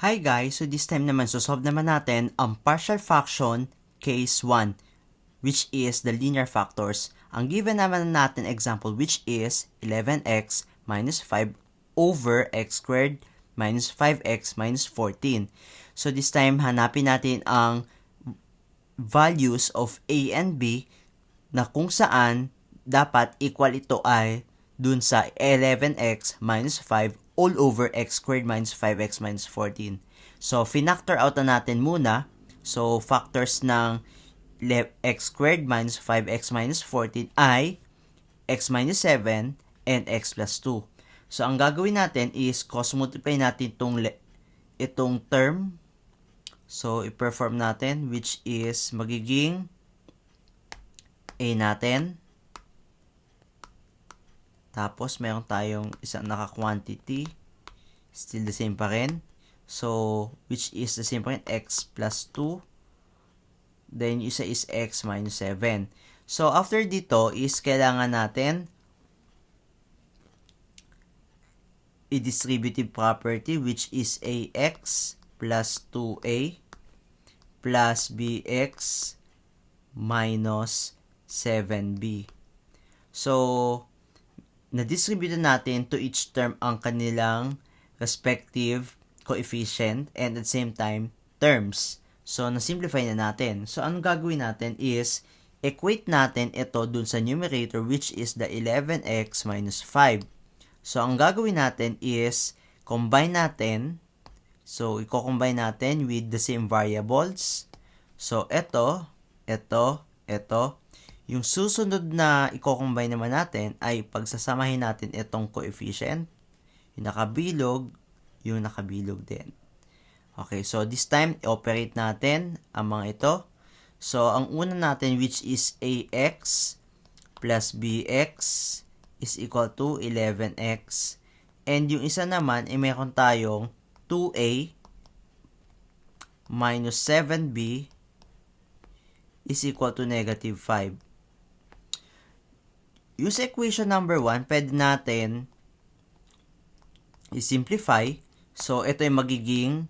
Hi guys, so this time naman solve naman natin ang partial fraction case 1 which is the linear factors. Ang given naman natin example which is 11x minus 5 over x squared minus 5x minus 14. So this time hanapin natin ang values of a and b na kung saan dapat equal ito ay dun sa 11x minus 5 all over x squared minus 5x minus 14. So, finactor out na natin muna. So, factors ng x squared minus 5x minus 14 ay x minus 7 and x plus 2. So, ang gagawin natin is cross multiply natin itong term. So, i-perform natin which is magiging a natin. Tapos, meron tayong isang naka-quantity. Still the same pa rin. So, which is the same pa rin, x plus 2. Then, isa is x minus 7. So, after dito is kailangan natin i-distributive property which is ax plus 2a plus bx minus 7b. So, na-distribute natin to each term ang kanilang respective coefficient and at the same time terms. So, na-simplify na natin. So, anong gagawin natin is equate natin ito dun sa numerator which is the 11x minus 5. So, ang gagawin natin is combine natin. So, i-combine natin with the same variables. So, ito. Yung susunod na i-combine naman natin ay pagsasamahin natin itong coefficient. Yung nakabilog din. Okay, so this time, i-operate natin ang mga ito. So, ang una natin which is ax plus bx is equal to 11x. And yung isa naman, meron tayong 2a minus 7b is equal to negative 5. Yung sa equation number 1, pwede natin i-simplify. So, ito ay magiging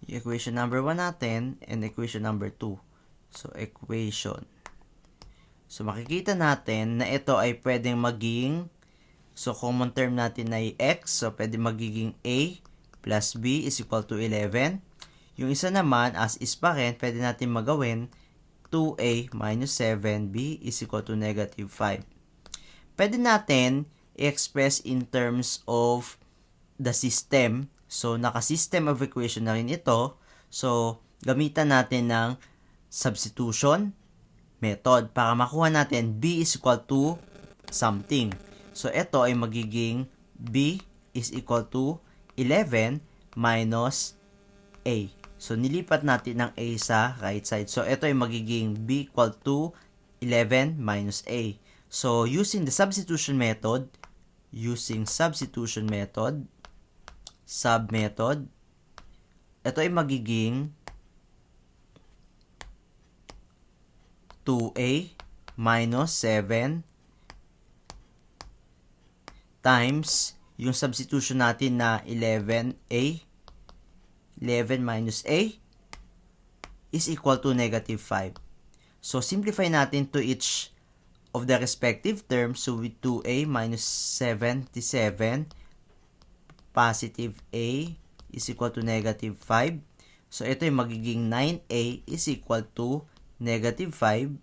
equation number 1 natin and equation number 2. So, equation. So, makikita natin na ito ay pwedeng maging, so, common term natin ay x. So, pwede magiging a plus b is equal to 11. Yung isa naman, as is pa rin, pwede natin magawin 2a minus 7b is equal to negative 5. Pwede natin i-express in terms of the system. So, naka-system of equation na rin ito. So, gamitan natin ng substitution method para makuha natin b is equal to something. So, ito ay magiging b is equal to 11 minus a. So, nilipat natin ng a sa right side. So, ito ay magiging b equal to 11 minus a. So, using substitution method, sub method, ito ay magiging 2a minus 7 times yung substitution natin na 11 minus a is equal to negative 5. So, simplify natin to each of the respective terms. So, with 2a minus 77, positive a is equal to negative 5. So, ito yung magiging 9a is equal to negative 5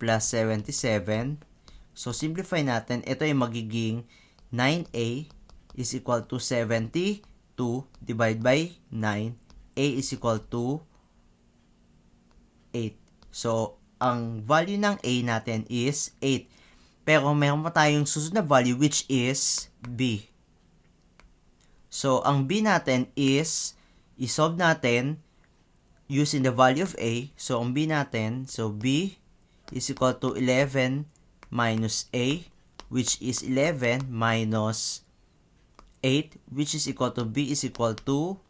plus 77. So, simplify natin. Ito yung magiging 9a is equal to 72 divided by 9. A is equal to 8. So, ang value ng a natin is 8. Pero meron pa tayong susunod na value which is b. So, ang b natin is isolve natin using the value of a. So, ang b natin, so b is equal to 11 minus a which is 11 minus 8 which is equal to b is equal to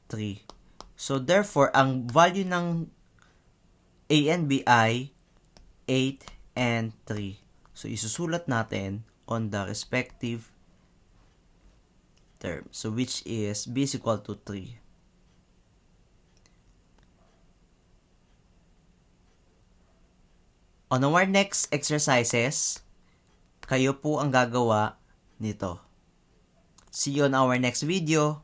3. So, therefore, ang value ng a and b ay 8 and 3. So, isusulat natin on the respective term. So, which is b is equal to 3. On our next exercises, kayo po ang gagawa nito. See you on our next video.